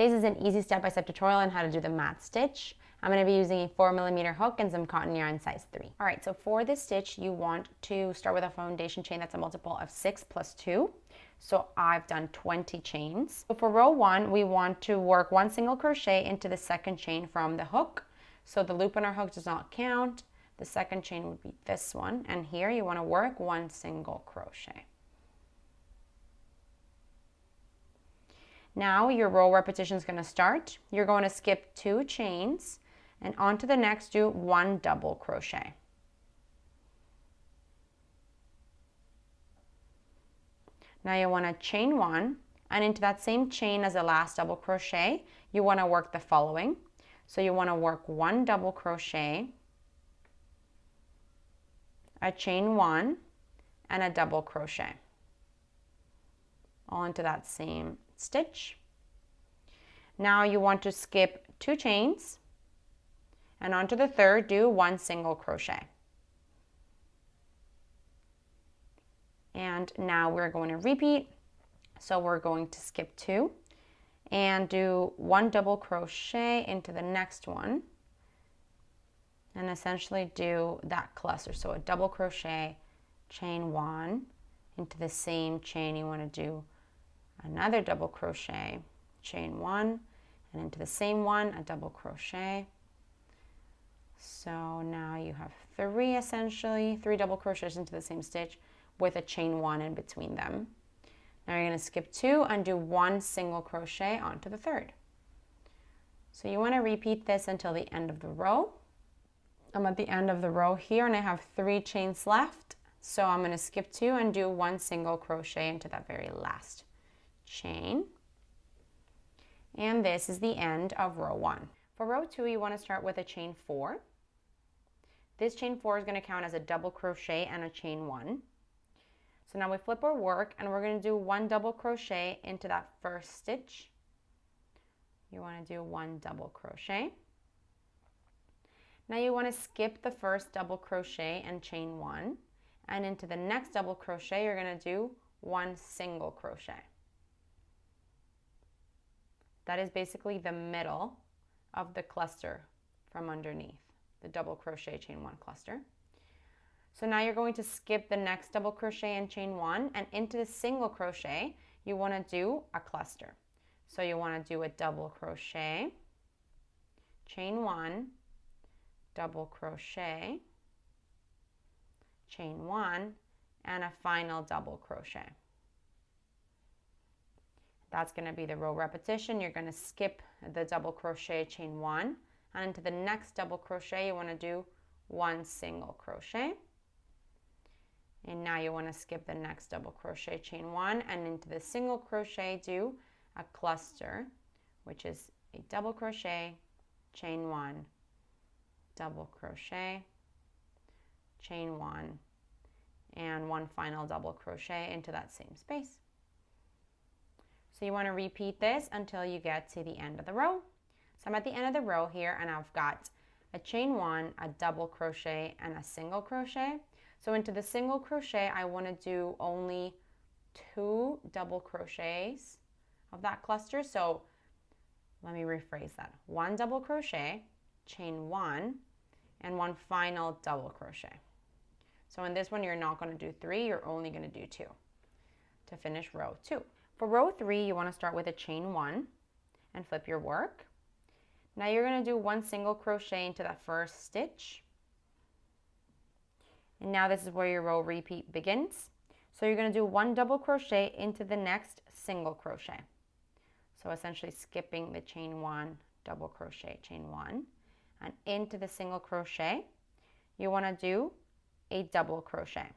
This is an easy step-by-step tutorial on how to do the mat stitch. I'm going to be using a 4mm hook and some cotton yarn size 3. Alright, so for this stitch you want to start with a foundation chain that's a multiple of 6 plus 2. So I've done 20 chains. So for row 1 we want to work 1 single crochet into the second chain from the hook. So the loop on our hook does not count. The second chain would be this one, and here you want to work 1 single crochet. Now your row repetition is going to start. You're going to skip 2 chains and onto the next do 1 double crochet. Now you want to chain 1, and into that same chain as the last double crochet you want to work the following. So you want to work 1 double crochet, a chain 1, and a double crochet all into that same stitch. Now you want to skip 2 chains and onto the third do 1 single crochet. And now we're going to repeat. So we're going to skip 2 and do 1 double crochet into the next one and essentially do that cluster. So a double crochet, chain 1, into the same chain you want to do another double crochet, chain 1, and into the same one a double crochet. So now you have 3 essentially, 3 double crochets into the same stitch with a chain 1 in between them. Now you're going to skip 2 and do 1 single crochet onto the third. So you want to repeat this until the end of the row. I'm at the end of the row here and I have 3 chains left. So I'm going to skip 2 and do 1 single crochet into that very last chain. And this is the end of row 1. For row 2 you want to start with a chain 4. This chain 4 is going to count as a double crochet and a chain 1. So now we flip our work and we're going to do 1 double crochet into that first stitch. You want to do 1 double crochet. Now you want to skip the first double crochet and chain 1, and into the next double crochet you're going to do 1 single crochet. That is basically the middle of the cluster from underneath, the double crochet chain 1 cluster. So now you're going to skip the next double crochet and chain 1, and into the single crochet you want to do a cluster. So you want to do a double crochet, chain 1, double crochet, chain 1, and a final double crochet. That's going to be the row repetition. You're going to skip the double crochet, chain 1, and into the next double crochet you want to do 1 single crochet. And now you want to skip the next double crochet, chain 1, and into the single crochet do a cluster, which is a double crochet, chain 1, double crochet, chain 1, and 1 final double crochet into that same space. So you want to repeat this until you get to the end of the row. So I'm at the end of the row here and I've got a chain 1, a double crochet, and a single crochet. So into the single crochet I want to do only 2 double crochets of that cluster. So let me rephrase that. 1 double crochet, chain 1, and 1 final double crochet. So in this one you're not going to do 3, you're only going to do 2 to finish row 2. For row 3 you want to start with a chain 1 and flip your work. Now you're going to do 1 single crochet into that first stitch. And now this is where your row repeat begins. So you're going to do 1 double crochet into the next single crochet. So essentially skipping the chain 1, double crochet, chain 1, and into the single crochet you want to do a double crochet.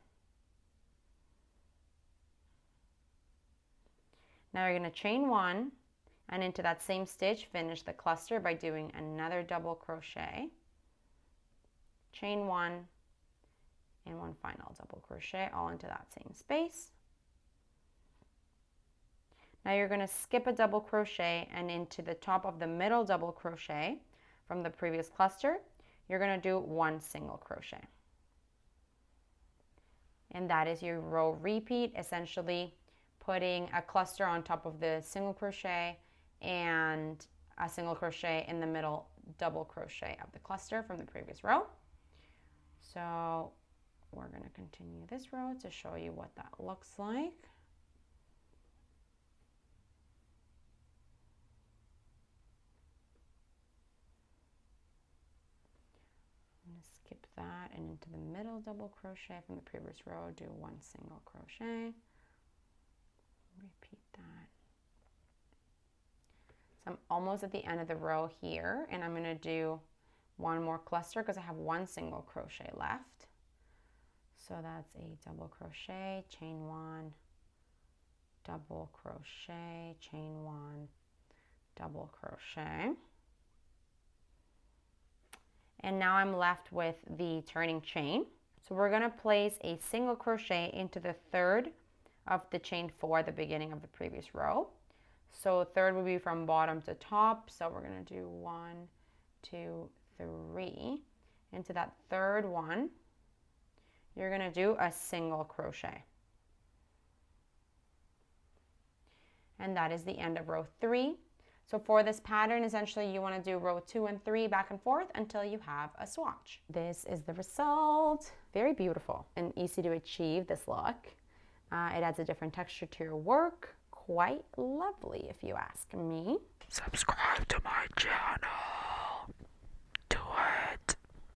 Now you're going to chain 1 and into that same stitch finish the cluster by doing another double crochet, chain 1, and 1 final double crochet all into that same space. Now you're going to skip a double crochet and into the top of the middle double crochet from the previous cluster you're going to do 1 single crochet. And that is your row repeat, essentially putting a cluster on top of the single crochet and a single crochet in the middle double crochet of the cluster from the previous row. So we're going to continue this row to show you what that looks like. I'm going to skip that and into the middle double crochet from the previous row, do one single crochet, repeat that. So I'm almost at the end of the row here, and I'm going to do one more cluster because I have one single crochet left. So that's a double crochet, chain one, double crochet, chain one, double crochet. And now I'm left with the turning chain. So we're going to place a single crochet into the third of the chain 4 at the beginning of the previous row. So third would be from bottom to top. So we're going to do 1, 2, 3. Into that third one, you're going to do a single crochet. And that is the end of row 3. So for this pattern, essentially you want to do row 2 and 3 back and forth until you have a swatch. This is the result. Very beautiful and easy to achieve this look. It adds a different texture to your work. Quite lovely if you ask me. Subscribe to my channel.